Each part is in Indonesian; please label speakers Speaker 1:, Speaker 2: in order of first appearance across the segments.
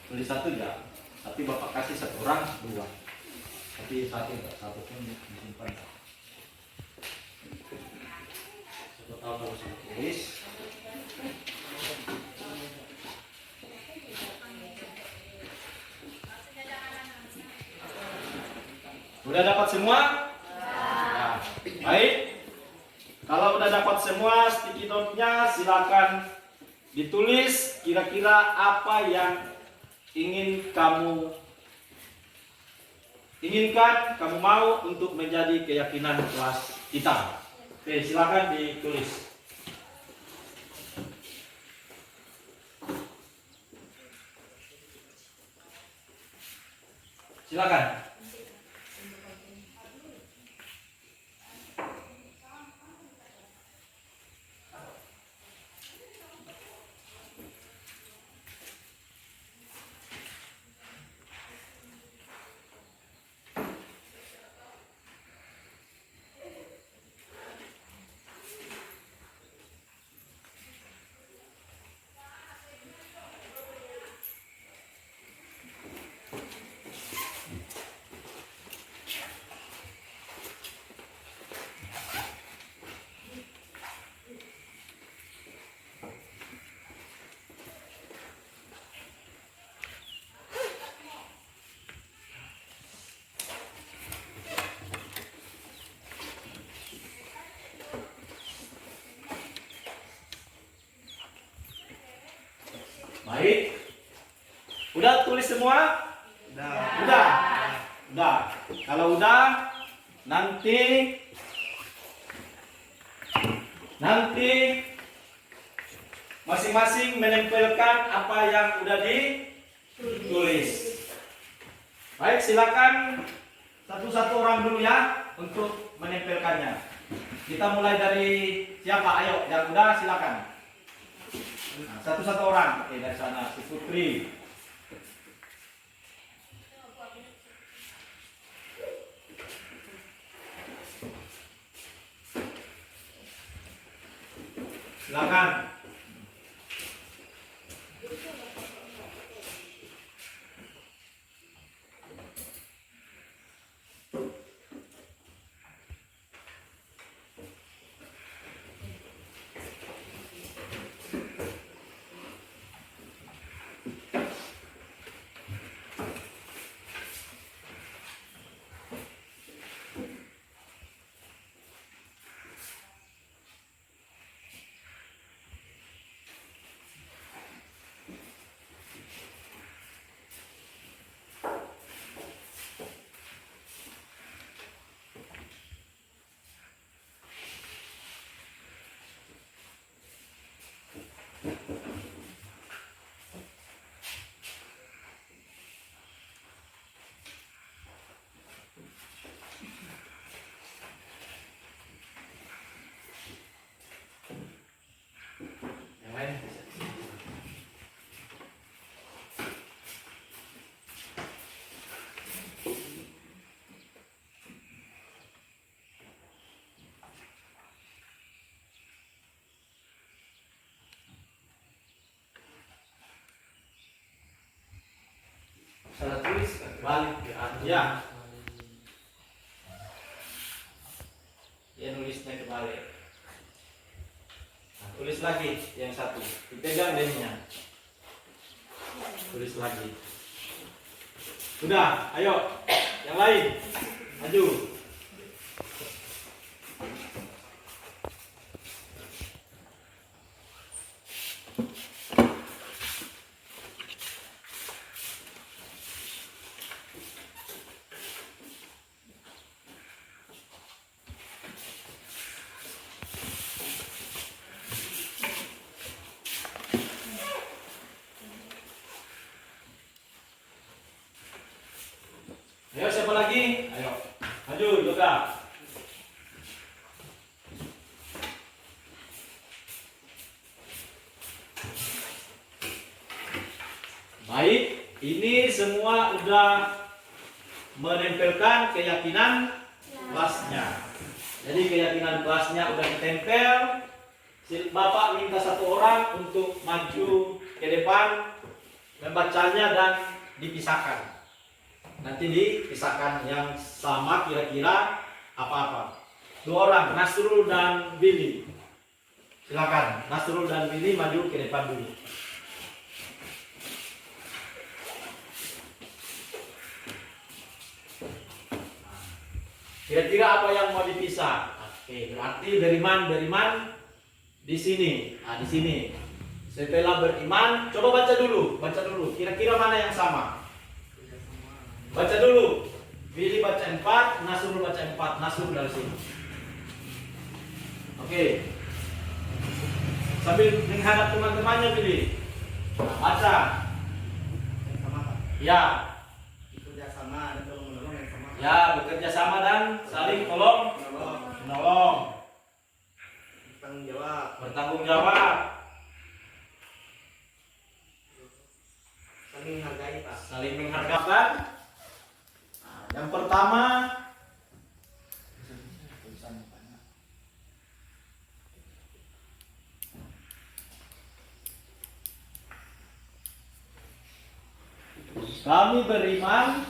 Speaker 1: Tulis satu ya, tapi Bapak kasih satu orang dua. Tapi satu enggak, satu pun disimpan. Satu tahu kalau saya tulis. Udah dapat semua? Nah, baik. Kalau udah dapat semua sticky note-nya, silakan ditulis kira-kira apa yang inginkan, kamu mau untuk menjadi keyakinan kelas kita. Oke, silakan ditulis. Silakan. Baik. Udah tulis semua? Udah. Kalau udah, nanti masing-masing menempelkan apa yang udah ditulis. Baik, silakan satu-satu orang dulu ya untuk menempelkannya. Kita mulai dari siapa? Ayo, yang udah silakan. Nah, satu-satu orang. Oke, dari sana si Putri. Silakan. Yang lain bisa. Salah tulis balik ya. Ya nulisnya kebalik. Nah, tulis lagi yang satu. Dipegang dennya. Tulis lagi. Sudah, ayo. Yang lain. Maju. Ayo, siapa lagi? Ayo, maju, Yoga. Baik, ini semua udah menempelkan keyakinan kelasnya. Jadi keyakinan kelasnya udah ditempel. Bapak minta satu orang untuk maju ke depan membacanya dan dipisahkan. Nanti dipisahkan yang sama kira-kira apa-apa. 2 orang, Nasrul dan Billy. Silakan, Nasrul dan Billy maju ke depan dulu. Kira-kira apa yang mau dipisah? Oke, berarti beriman di sini. Nah, di sini. Setelah beriman, coba baca dulu. Kira-kira mana yang sama? Baca dulu. Billy baca 4, Nasrul baca 4. Nasrul dari sini. Oke. Sambil menghadap teman-temannya, Billy. Baca. Ya.
Speaker 2: Bekerja sama dan tolong menolong yang sama.
Speaker 1: Ya, bekerja sama dan saling tolong menolong. Bertanggung jawab.
Speaker 2: Saling menghargai, Pak.
Speaker 1: Saling menghargai. Nah, yang pertama, kami beriman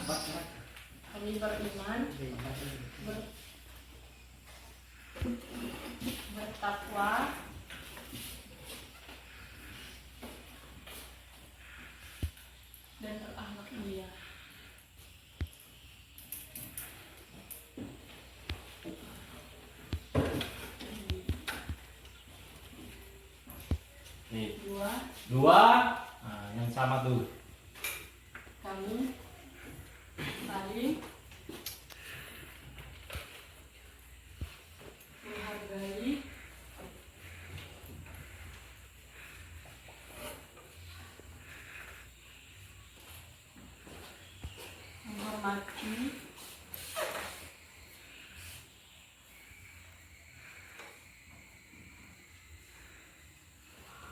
Speaker 3: bertakwa dan berakhlak mulia.
Speaker 1: nih,
Speaker 3: 2.
Speaker 1: 2. Nah, yang sama tuh.
Speaker 3: Kami saling menghargai menghormati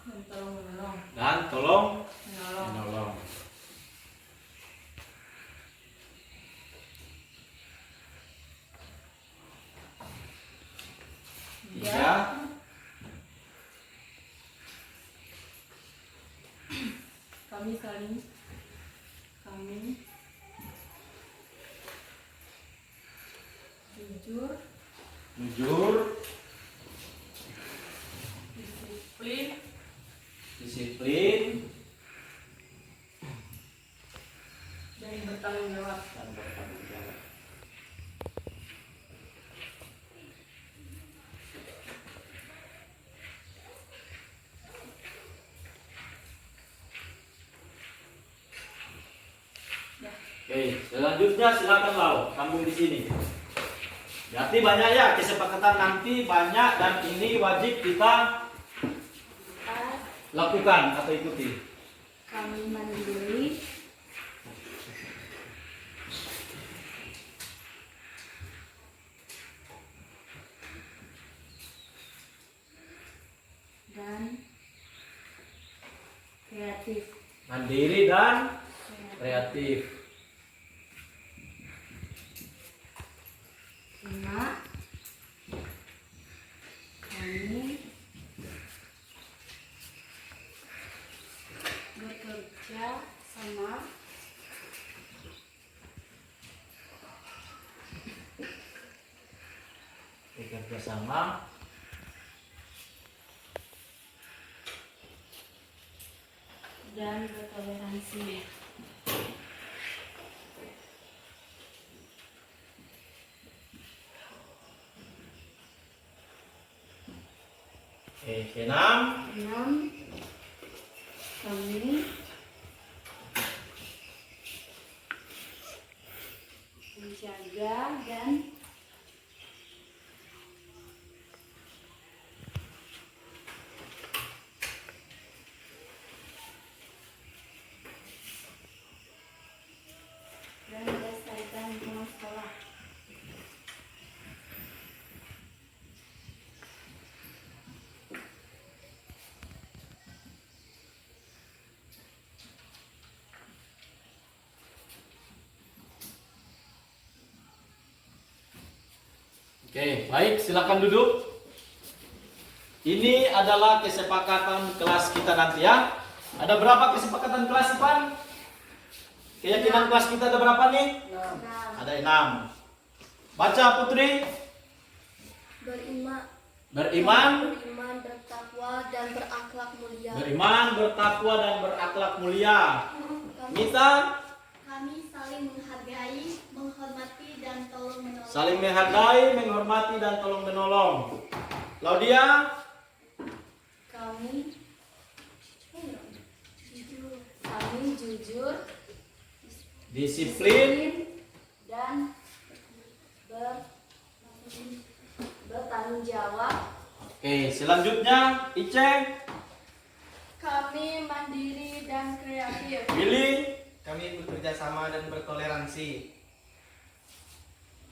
Speaker 3: dan tolong menolong.
Speaker 1: Dan tolong menolong. 3.
Speaker 3: Kami jujur,
Speaker 1: disiplin
Speaker 3: dan bertanggung jawab.
Speaker 1: Oke, selanjutnya silakan Lau, sambung di sini. Berarti banyak ya kesepakatan nanti banyak dan ini wajib kita lakukan atau ikuti.
Speaker 3: Kami mandiri, dan kreatif.
Speaker 1: Mandiri dan kreatif.
Speaker 3: 5. Kami bekerja sama
Speaker 1: Bekerja sama
Speaker 3: dan bertoleransi.
Speaker 1: Oke, 6.
Speaker 3: 6. Kami menjaga dan melestarikan lingkungan sekolah.
Speaker 1: Oke, baik, silakan duduk. Ini adalah kesepakatan kelas kita nanti ya. Ada berapa kesepakatan kelas, Ipan? Keyakinan kelas kita ada berapa nih?
Speaker 3: Enam.
Speaker 1: Ada 6. Baca Putri.
Speaker 3: Beriman.
Speaker 1: Beriman,
Speaker 3: Beriman, bertakwa dan berakhlak mulia.
Speaker 1: beriman, bertakwa dan berakhlak mulia. Mita,
Speaker 3: Kami saling menghargai, menghormati dan tolong menolong.
Speaker 1: saling menghargai, menghormati dan tolong menolong. Claudia,
Speaker 3: Kami jujur. Kami jujur,
Speaker 1: disiplin,
Speaker 3: dan bertanggung jawab.
Speaker 1: Oke, selanjutnya Ice,
Speaker 3: Kami mandiri dan kreatif.
Speaker 1: Billy,
Speaker 2: Kami bekerja sama dan bertoleransi.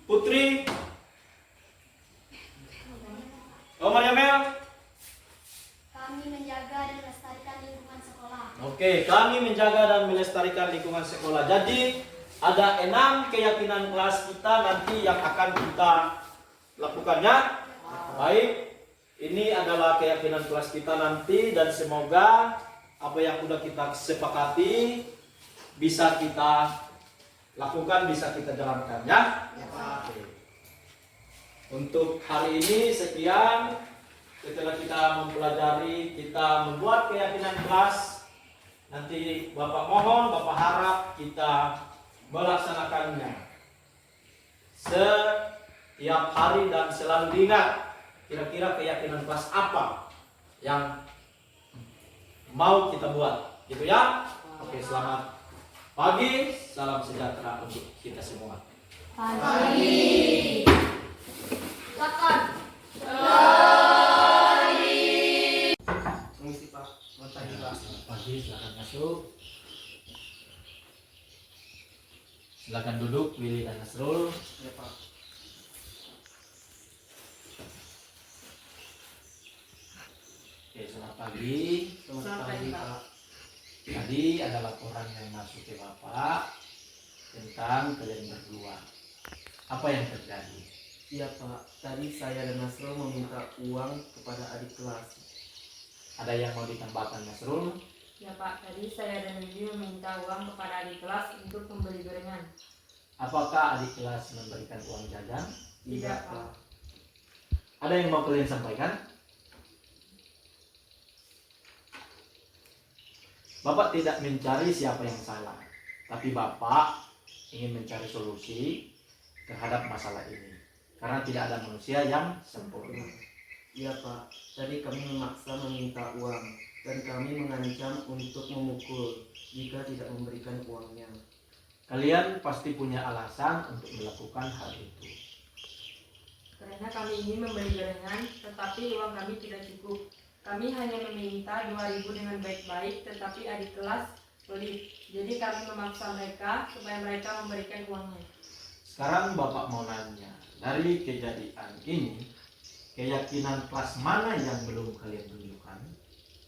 Speaker 1: Putri, Mariamel.
Speaker 3: Kami menjaga dan melestarikan lingkungan sekolah.
Speaker 1: Oke, kami menjaga dan melestarikan lingkungan sekolah. Jadi ada 6 keyakinan kelas kita nanti yang akan kita lakukannya. Baik, ini adalah keyakinan kelas kita nanti dan semoga apa yang sudah kita sepakati bisa kita lakukan, bisa kita jalankan ya. Oke. Untuk hari ini sekian. Setelah kita mempelajari, kita membuat keyakinan kelas. Nanti Bapak mohon, Bapak harap kita melaksanakannya setiap hari dan selalu diingat kira-kira keyakinan kelas apa yang mau kita buat, gitu ya. Oke, selamat pagi, salam sejahtera untuk kita semua.
Speaker 3: Pagi. Silakan.
Speaker 2: Mengisi Pak. Selamat pagi Pak.
Speaker 1: Selamat pagi, silakan masuk. Silakan duduk, Willy dan Nasrul.
Speaker 2: Ya Pak.
Speaker 1: Oke, selamat pagi.
Speaker 2: Selamat pagi Pak.
Speaker 1: Tadi ada laporan yang masuk ke Bapak tentang kalian berdua. Apa yang terjadi?
Speaker 2: Iya Pak. Tadi saya dan Nasrul meminta uang kepada adik kelas.
Speaker 1: Ada yang mau ditambahkan, Nasrul?
Speaker 4: Ya Pak, tadi saya dan Willy meminta uang kepada adik kelas untuk membeli gorengan.
Speaker 1: Apakah adik kelas memberikan uang jajan?
Speaker 4: Tidak, Pak.
Speaker 1: Ada yang mau kalian sampaikan? Bapak tidak mencari siapa yang salah, tapi Bapak ingin mencari solusi terhadap masalah ini. Karena tidak ada manusia yang sempurna.
Speaker 2: Iya Pak. Tadi kami memaksa meminta uang dan kami mengancam untuk memukul jika tidak memberikan uangnya.
Speaker 1: Kalian pasti punya alasan untuk melakukan hal itu.
Speaker 4: Karena kami ingin membeli gorengan, tetapi uang kami tidak cukup. Kami hanya meminta 2.000 dengan baik-baik, tetapi adik kelas pelit. Jadi kami memaksa mereka supaya mereka memberikan uangnya.
Speaker 1: Sekarang Bapak mau nanya, dari kejadian ini, keyakinan kelas mana yang belum kalian tunjukkan?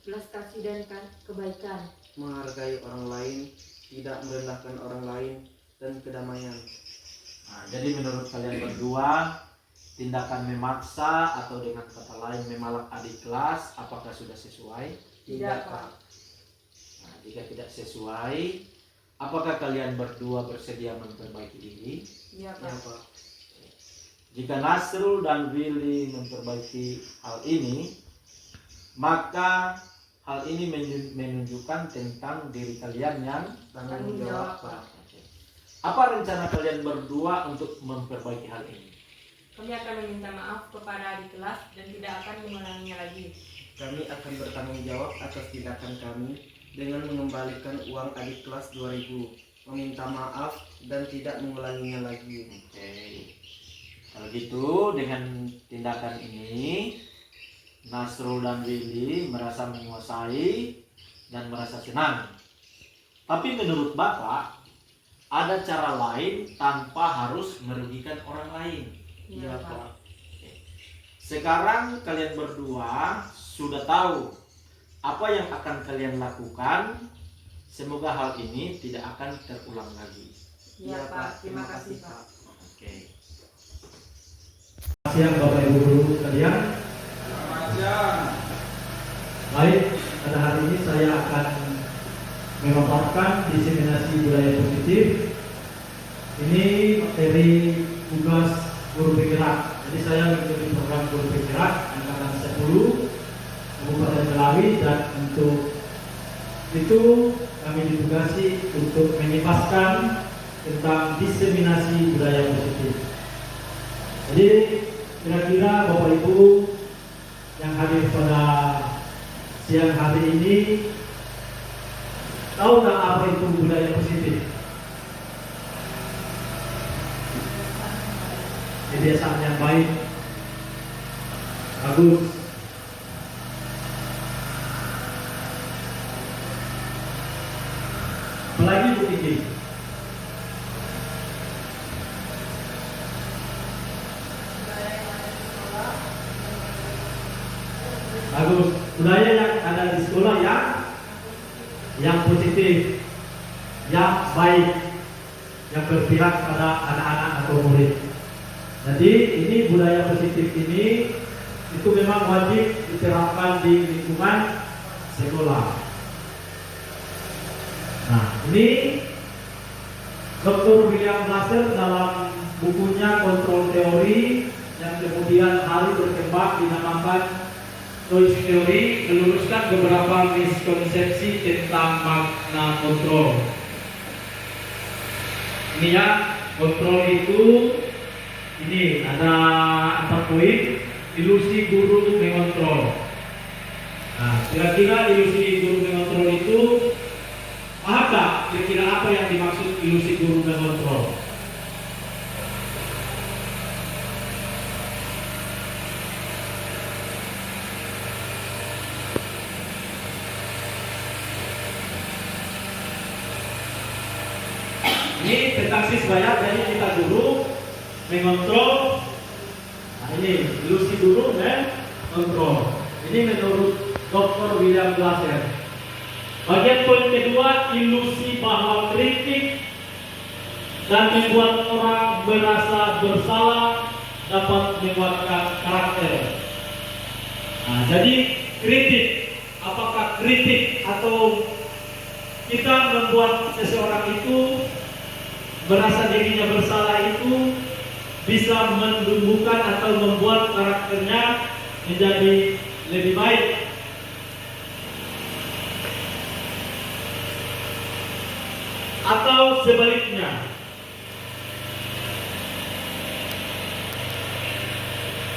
Speaker 4: Belas kasih dan kebaikan.
Speaker 2: Menghargai orang lain, tidak merendahkan orang lain, dan kedamaian.
Speaker 1: Nah, jadi menurut kalian berdua, tindakan memaksa atau dengan kata lain memalak adik kelas, apakah sudah sesuai?
Speaker 4: Tidak, Pak.
Speaker 1: Nah, jika tidak sesuai, apakah kalian berdua bersedia memperbaiki diri?
Speaker 4: Iya
Speaker 2: Ya
Speaker 4: Pak.
Speaker 2: Pak.
Speaker 1: Jika Nasrul dan Willy memperbaiki hal ini, maka hal ini menunjukkan tentang diri kalian yang
Speaker 2: Tanggung jawab Pak.
Speaker 1: apa rencana kalian berdua untuk memperbaiki hal ini?
Speaker 4: Kami akan meminta maaf kepada adik kelas dan tidak akan mengulanginya lagi.
Speaker 2: Kami akan bertanggung jawab atas tindakan kami dengan mengembalikan uang adik kelas 2.000, meminta maaf dan tidak mengulanginya lagi.
Speaker 1: Oke. Kalau gitu dengan tindakan ini Nasrul dan Willy merasa menguasai dan merasa senang. Tapi menurut Bapak ada cara lain tanpa harus merugikan orang lain.
Speaker 4: Iya Pak.
Speaker 1: Sekarang kalian berdua sudah tahu apa yang akan kalian lakukan. Semoga hal ini tidak akan terulang lagi.
Speaker 4: Iya Pak. Terima kasih Pak.
Speaker 1: Oke. Selamat siang Bapak Ibu guru sekalian. Baik, pada hari ini saya akan
Speaker 5: memaparkan diseminasi budaya positif. Ini materi tugas guru bergerak. Jadi saya mengikuti program guru bergerak angkatan 10 Kabupaten Melawi, dan untuk itu kami ditugasi untuk menyebarkan tentang diseminasi budaya positif. Jadi kira-kira Bapak Ibu yang hadir pada siang hari ini tahu tak apa itu budaya positif? Kebiasaan yang baik. Bagus. Apalagi Bu Kiki? Bagus. Budaya yang ada di sekolah yang positif, yang baik, yang berpihak pada anak-anak atau murid. Jadi ini budaya positif ini itu memang wajib diterapkan di lingkungan sekolah. Nah, ini Dr. William Glasser dalam bukunya Kontrol Teori yang kemudian hari berkembang dinamakan Choice Theory meluruskan beberapa miskonsepsi tentang makna kontrol. Ini ya, kontrol itu ini ada 4 poin. Ilusi guru mengontrol. Nah, kira-kira ilusi guru mengontrol itu apa? Kira-kira apa yang dimaksud ilusi guru mengontrol? Ini tentang siswaya, jadi kita guru mengontrol. Nah, ini ilusi guru mengontrol. Ini menurut Dr. William Glasser. Bagian poin kedua, ilusi bahwa kritik dan membuat orang merasa bersalah dapat menguatkan karakter. Nah, jadi kritik, apakah kritik atau kita membuat seseorang itu merasa dirinya bersalah itu bisa menumbuhkan atau membuat karakternya menjadi lebih baik. Atau sebaliknya.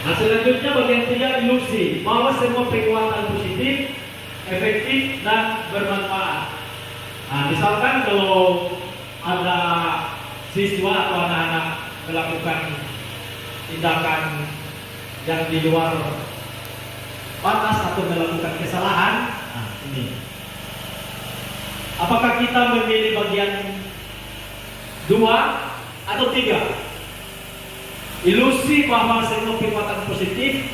Speaker 5: Nah, selanjutnya bagian 3, ilusi bahwa semua perbuatan positif, efektif dan bermanfaat. Nah, misalkan kalau ada siswa atau anak-anak melakukan tindakan yang di luar batas atau melakukan kesalahan, nah ini. Apakah kita memilih bagian 2 atau 3? Ilusi bahwa semua perbuatan positif,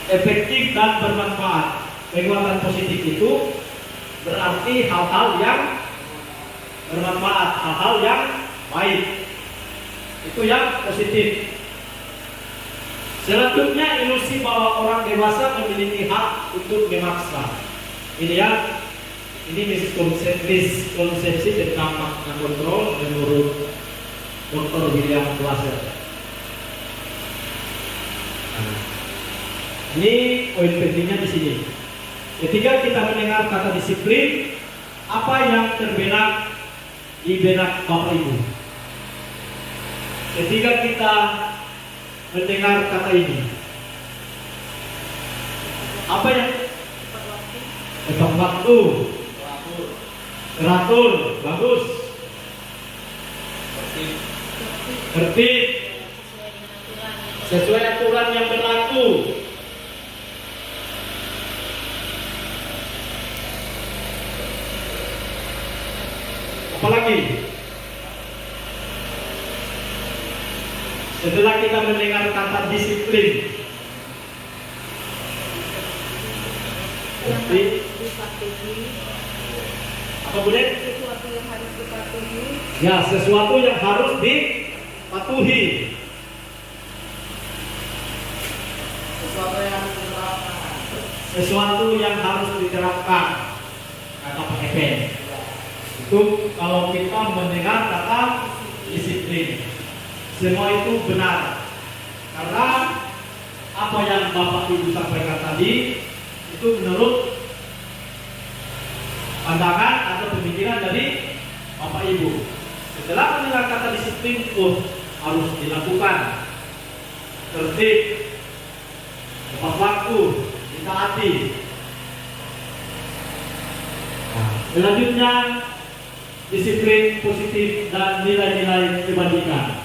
Speaker 5: efektif dan bermanfaat. Perbuatan positif itu berarti hal-hal yang bermanfaat, hal-hal yang baik. Itu yang positif. Selanjutnya, ilusi bahwa orang dewasa memiliki hak untuk memaksa. Ini ya, ini miskonsepsi tentang makna kontrol menurut Dr. William Glasser. Nah, ini poin pentingnya di sini. Ketika kita mendengar kata disiplin, apa yang terbenak di benak Bapak Ibu? Ketika kita mendengar kata ini, apa yang tepat waktu, teratur, bagus, tertib, sesuai aturan yang berlaku. Apalagi setelah kita mendengar kata disiplin, apa boleh?
Speaker 4: Sesuatu yang harus dipatuhi.
Speaker 5: Ya, sesuatu yang harus dipatuhi. Sesuatu yang harus diterapkan. Kata pakai iPad. Itu kalau kita mendengar kata disiplin, semua itu benar. Karena apa yang Bapak Ibu sampaikan tadi itu menurut pandangan atau pemikiran dari Bapak Ibu. Setelah mendengar kata disiplin, harus dilakukan, tertib, tepat waktu, ditaati. Selanjutnya, disiplin positif dan nilai-nilai kebajikan.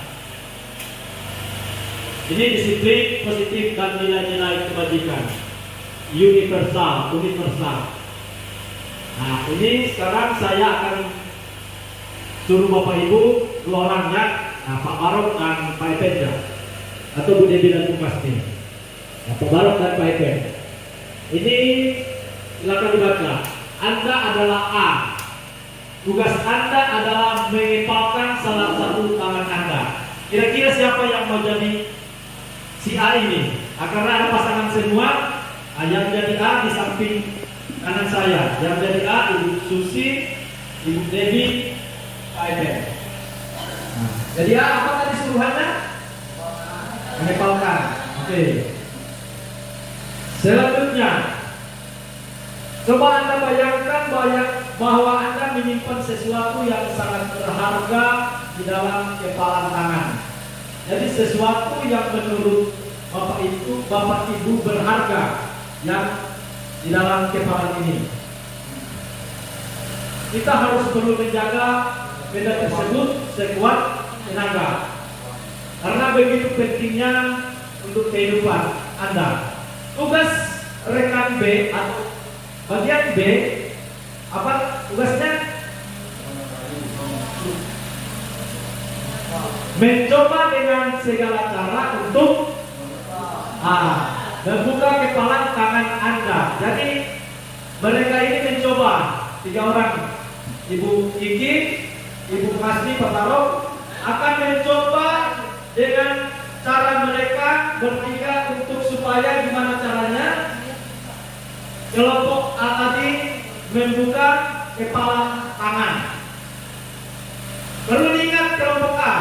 Speaker 5: Ini disiplin positif dan nilai-nilai kebajikan. Universal. Nah, ini sekarang saya akan suruh Bapak Ibu dua orangnya, Pak Barok dan Pak Epen, atau Bu Devi dan Bu Pasti. Pak Barok dan Pak Epen. Ini silakan dibaca. Anda adalah A. Tugas Anda adalah mengepalkan salah satu tangan Anda. Kira-kira siapa yang mau jadi si A ini? Karena ada pasangan semua. Yang jadi A di samping kanan saya. Yang jadi A Ibu Susi, Ibu Devi, Pak Epen. Jadi A apa tadi suruhannya? Mengepalkan. Oke. Selanjutnya, coba Anda bayangkan bahwa Anda menyimpan sesuatu yang sangat berharga di dalam kepalan tangan. Jadi sesuatu yang menurut Bapak Ibu berharga yang di dalam kepalan ini. Kita harus perlu menjaga benda tersebut sekuat tenaga. Karena begitu pentingnya untuk kehidupan Anda. Tugas rekan B atau bagian B, apa tugasnya? Mencoba dengan segala cara untuk membuka kepala tangan Anda. Jadi mereka ini mencoba, 3 orang, Ibu Kiki, Ibu Masni, Pak Barok akan mencoba dengan cara mereka bertiga untuk supaya gimana caranya kelompok A tadi membuka kepala tangan. Perlu diingat kelompok A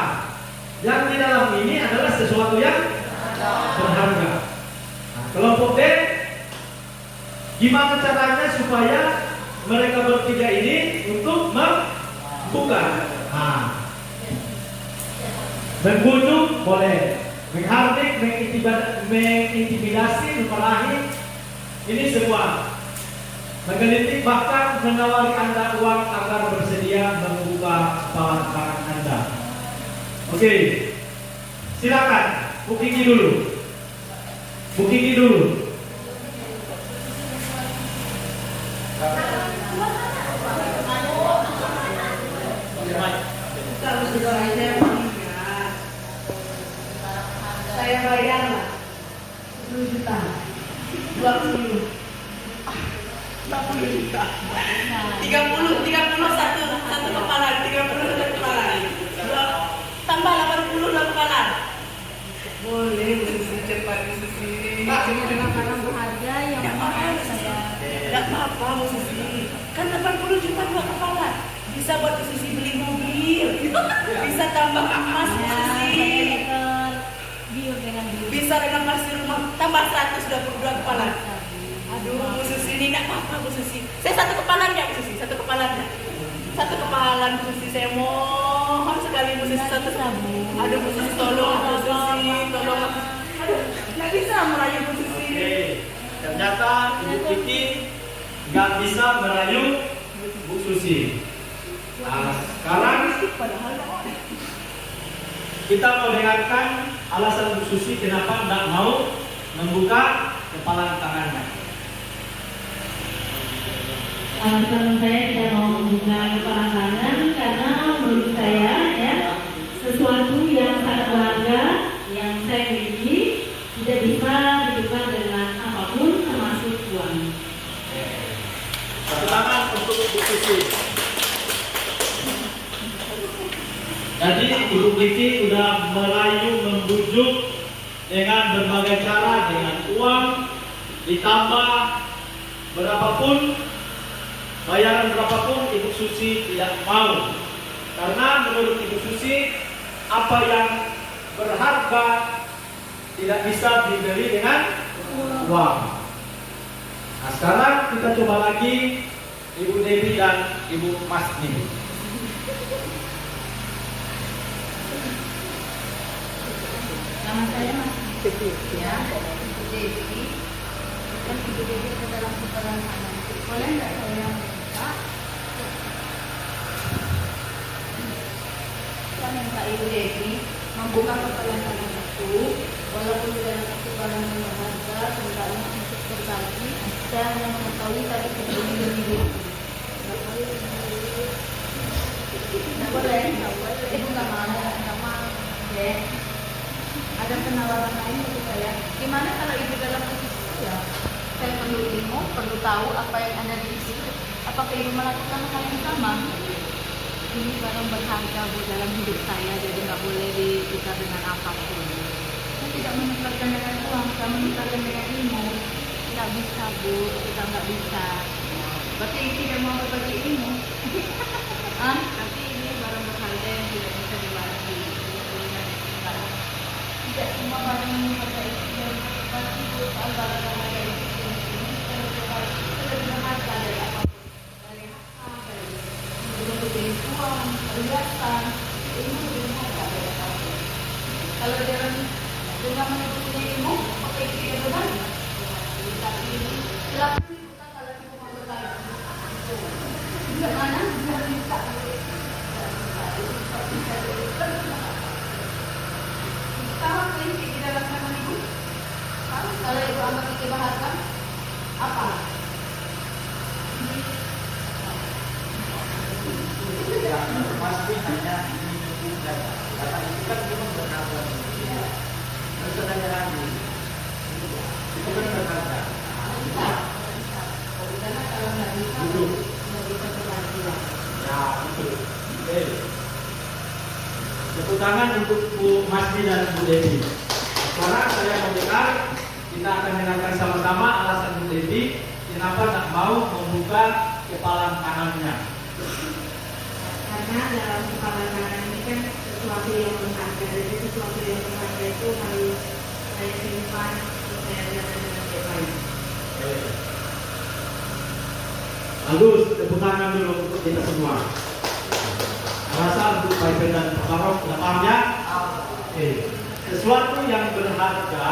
Speaker 5: yang di dalam ini adalah sesuatu yang berharga. Nah, kelompok B gimana caranya supaya mereka bertiga ini untuk membuka. Membunuh boleh, menghardik, mengintimidasi, memarahi, ini semua. Menggelitik bahkan menawari Anda uang agar bersedia membuka kepala tangan Anda. Oke, silakan Bu Kiki dulu.
Speaker 4: Saya bayar 10 juta, 20, 40 juta, 30 satu kepala, 30 satu kepala, tambah 80 satu kepala. Boleh, Susi cepat Susi.
Speaker 3: Dengan barang berharga yang mahal saya.
Speaker 4: Tidak apa-apa Bu Susi, kan 80 juta 2 kepala, bisa buat Susi beli mobil, bisa tambah emas Bu Susi. Bisa renovasi rumah, tambah 122 kepala. Aduh Bu Susi, ini nggak apa-apa Bu Susi. Saya satu kepala Bu Susi, satu kepala Bu Susi. Saya mohon sekali Bu Susi satu. Aduh Bu Susi, tolong Bu Susi, tolong. Aduh, nggak bisa merayu Bu Susi.
Speaker 1: Oke, ternyata Ibu Kiki nggak bisa merayu Bu Susi. Nah, sekarang kita mau dengarkan alasan Bu Susi kenapa tidak mau membuka kepala tangannya.
Speaker 6: Alasan saya tidak mau membuka kepala tangan karena menurut saya sesuatu yang sangat berharga yang saya miliki tidak bisa ditukar dengan apapun termasuk uang.
Speaker 1: Satu tangan untuk Bu Susi. Jadi Ibu Kiki sudah merayu, membujuk dengan berbagai cara, dengan uang ditambah berapapun
Speaker 5: bayaran berapapun Ibu Susi tidak mau. Karena menurut Ibu Susi, apa yang berharga tidak bisa dibeli dengan uang. Nah, sekarang kita coba lagi Ibu Dewi dan Ibu Masni.
Speaker 7: Nama saya Masni ya, Ibu Dewi. Kan Ibu Dewi ada dalam putaran tangan. Boleh nggak saya minta? Saya minta Ibu Dewi membuka putaran tangan itu, walaupun tidak ada putaran yang berharga, sebenarnya untuk berbagi. Saya hanya mengetahui tadi sebelum dulu. Nggak boleh. Ibu nggak mau, deh. Ada penawaran lain untuk saya. Gimana kalau ibu dalam posisi saya perlu ilmu, perlu tahu apa yang ada di situ. Apakah ibu melakukan hal yang sama? Ini barang berharga Bu dalam hidup saya, jadi nggak boleh ditukar dengan apapun. Saya tidak menukarkan dengan uang, saya menukarkan dengan ilmu. Tidak bisa Bu, kita nggak bisa. Berarti ibu tidak mau berbagi ilmu. Tapi ini barang berharga yang tidak bisa dibagi. Tidak semua barang yang berharga itu yang berbagi Bu, soal barang berharga itu kita lebih berharga dari apapun. Dari harta, dari beli uang, perhiasan, ilmu lebih berharga dari apapun. Kalau dengan menuntut ilmu, apa itu tidak berharga? Tapi ini silakan dibuka kalau ibu mau berbagi. Bagaimana? Bisa bisa. Tahu prinsip di dalam nama ibu? Kalau ibu anggap itu berharga, apa?
Speaker 1: Pasti hanya ini data. Data itu kan cuma berharga. Terus ada lagi. Itu kan berharga.
Speaker 7: Karena kalau nggak bisa, nggak bisa berbagi.
Speaker 5: Ya, betul. Oke. Tepuk tangan untuk Bu Masni dan Bu Dewi. Sekarang saya mendengar kita akan dengarkan sama-sama alasan Bu Dewi kenapa tak mau membuka kepala tangannya.
Speaker 6: Karena dalam kepala tangan ini kan sesuatu yang berharga, jadi sesuatu yang berharga itu harus saya simpan, saya jaga dengan baik.
Speaker 5: Bagus, tepuk tangan dulu untuk kita semua. Rasa untuk Pak Ipen dan Pak Barok, sudah paham ya? Oke. Sesuatu yang berharga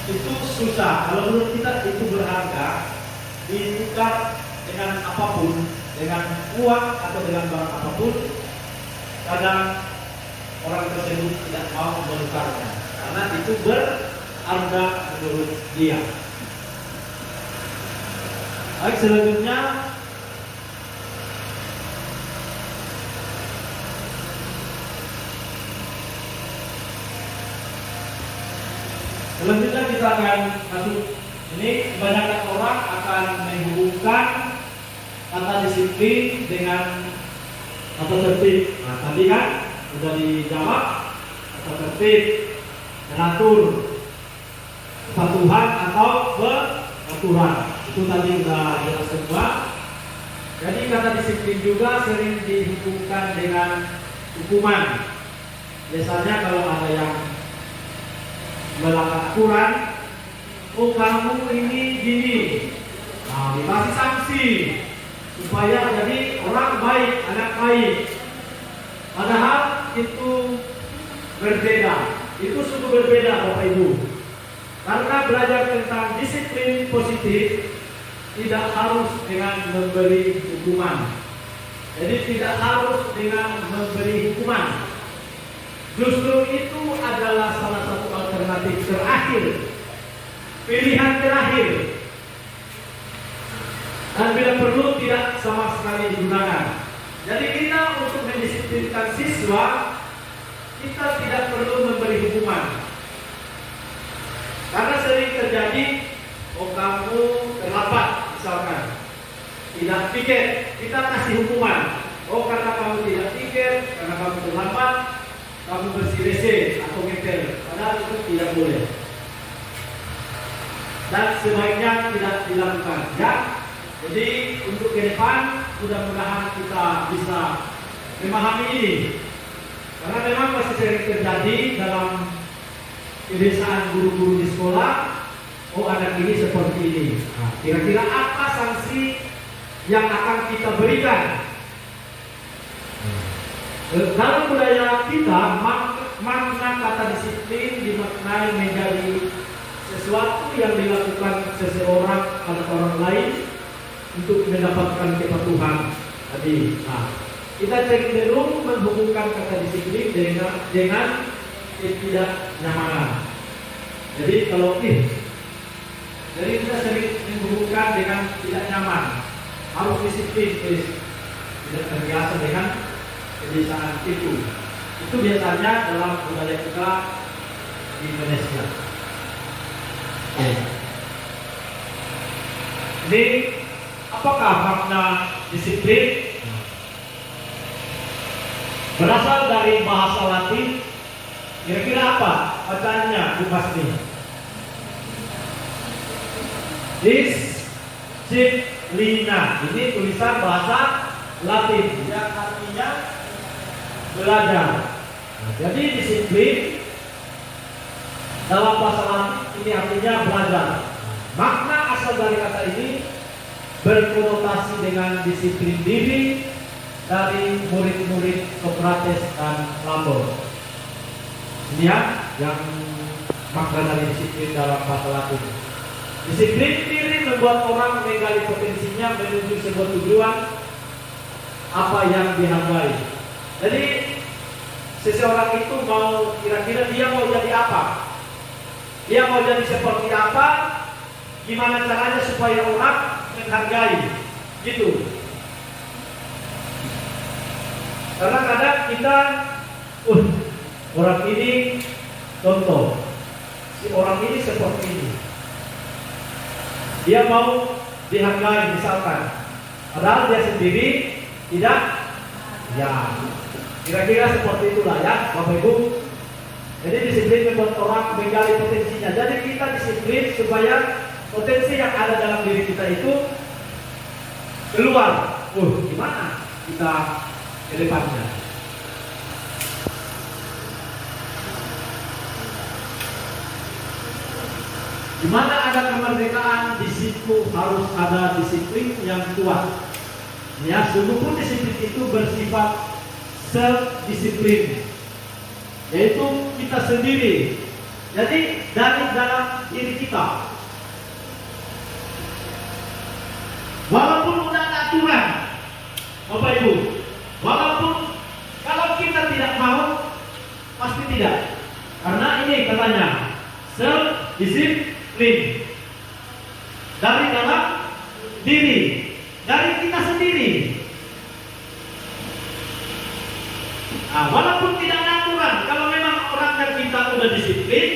Speaker 5: itu susah. Kalau menurut kita itu berharga, ditukar dengan apapun, dengan uang atau dengan barang apapun, kadang orang tersebut tidak mau menukarnya karena itu berharga menurut dia. Baik, selanjutnya kita akan masuk. Ini kebanyakan orang akan menghubungkan kata disiplin dengan kata tertib. Nah, tadi kan sudah dijawab, kata tertib, mengatur, kepatuhan atau peraturan. Itu tadi sudah jelas semua. Jadi kata disiplin juga sering dihubungkan dengan hukuman. Biasanya kalau ada yang melanggar aturan, oh kamu ini gini, nah dikasih sanksi supaya jadi orang baik, anak baik. Padahal itu berbeda, itu sungguh berbeda Bapak Ibu. Karena belajar tentang disiplin positif tidak harus dengan memberi hukuman. Jadi tidak harus dengan memberi hukuman. Justru itu adalah salah satu alternatif terakhir, pilihan terakhir, dan bila perlu tidak sama sekali digunakan. Jadi kita untuk mendisiplinkan siswa, kita tidak perlu memberi hukuman. Karena sering terjadi, oh kamu terlambat misalkan, tidak tiket, kita kasih hukuman. Oh karena kamu tidak tiket, karena kamu terlambat, kamu bersih WC atau ngepel, padahal itu tidak boleh dan sebaiknya tidak dilakukan. Ya, Jadi untuk ke depan mudah-mudahan kita bisa memahami ini. Karena memang masih sering terjadi dalam kebiasaan guru-guru di sekolah, oh anak ini seperti ini. Nah, kira-kira apa sanksi yang akan kita berikan? Dalam budaya kita, makna kata disiplin dimaknai menjadi sesuatu yang dilakukan seseorang pada orang lain untuk mendapatkan kepatuhan tadi. Nah, kita cenderung menghubungkan kata disiplin dengan ketidaknyamanan. Jadi kalau jadi kita sering menghubungkan dengan tidak nyaman, harus disiplin, tidak terbiasa dengan kebiasaan itu. Itu biasanya dalam budaya kita di Indonesia. Ini apakah makna disiplin? Berasal dari bahasa Latin. Kira-kira apa bacaannya Bu Pasni? Disciplina. Ini tulisan bahasa Latin yang artinya belajar. Jadi disiplin dalam bahasa Latin ini artinya belajar. Makna asal dari kata ini berkonotasi dengan disiplin diri dari murid-murid Sokrates dan Plato. Ini yang makna dari disiplin dalam bahasa Latin. Disiplin diri membuat orang menggali potensinya menuju sebuah tujuan apa yang dihargai. Jadi seseorang itu mau kira-kira dia mau jadi apa? Dia mau jadi seperti apa? Gimana caranya supaya orang menghargai? Gitu. Karena kadang kita, orang ini contoh, si orang ini seperti ini. Dia mau dihargai misalkan, padahal dia sendiri tidak. Ya, kira-kira seperti itulah ya, Bapak Ibu. Jadi disiplin membuat orang menggali potensinya. Jadi kita disiplin supaya potensi yang ada dalam diri kita itu keluar. Gimana kita ke depannya? Di mana ada kemerdekaan, di situ harus ada disiplin yang kuat. Ya, sungguh pun disiplin itu bersifat self-disiplin, yaitu kita sendiri. Jadi dari dalam diri kita. Walaupun udah ada aturan, Bapak Ibu, walaupun kalau kita tidak mau, pasti tidak. Karena ini katanya self-disiplin dari dalam diri, dari kita sendiri. Nah, walaupun tidak ada aturan, kalau memang orang dan kita sudah disiplin,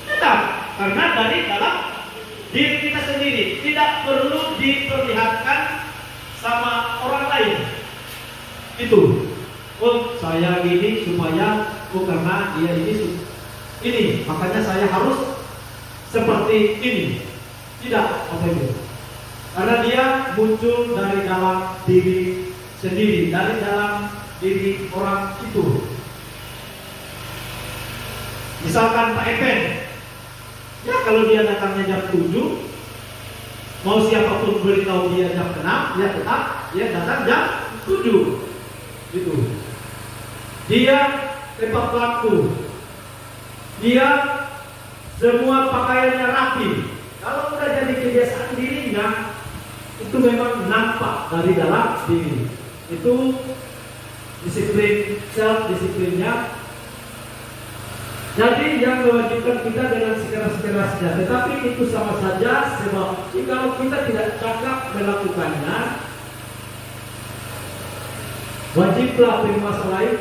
Speaker 5: tetap karena dari dalam diri kita sendiri, tidak perlu diperlihatkan sama orang lain. Itu, saya gini supaya, karena dia ini, makanya saya harus seperti ini. Tidak, apa itu? Karena dia muncul dari dalam diri sendiri, dari dalam diri orang itu. Misalkan Pak Epen, ya kalau dia datangnya jam 7, mau siapapun beritahu dia jam 6, ya tetap dia datang jam 7. Itu. Dia tepat waktu. Dia semua pakaiannya rapi. Kalau udah jadi kebiasaan dirinya, itu memang nampak dari dalam diri. Itu disiplin, self-disiplinnya. Jadi yang mewajibkan kita dengan sekeras-kerasnya, tetapi itu sama saja sebab kalau kita tidak cakap melakukannya, wajiblah penguasa lain